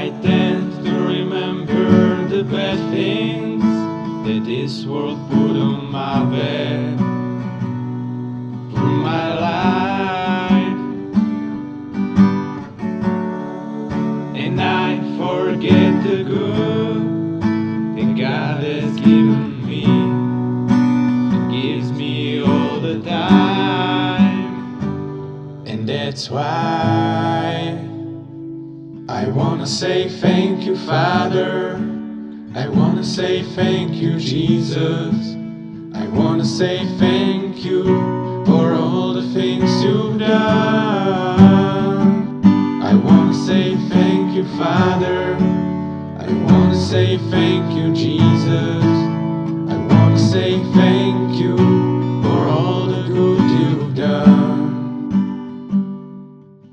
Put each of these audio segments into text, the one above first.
I tend to remember the bad things that this world put on my bed through my life, and I forget the good that God has given me. It gives me all the time, and that's why I wanna say thank you, Father. I wanna say thank you, Jesus. I wanna say thank you for all the things you've done. I wanna say thank you, Father. I wanna say thank you, Jesus. I wanna say thank you for all the good you've done.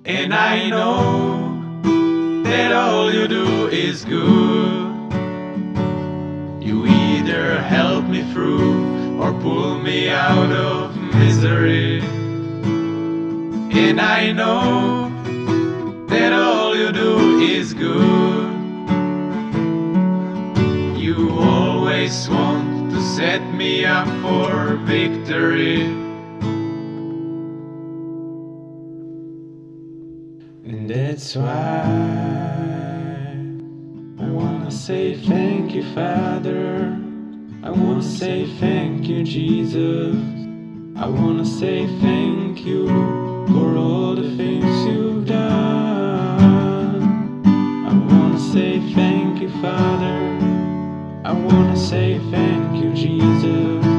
And I know that all you do is good. You either help me through or pull me out of misery. And I know that all you do is good. You always want to set me up for victory. And that's why I wanna say thank you, Father. I wanna say thank you, Jesus. I wanna say thank you for all the things you've done. I wanna say thank you, Father. I wanna say thank you, Jesus.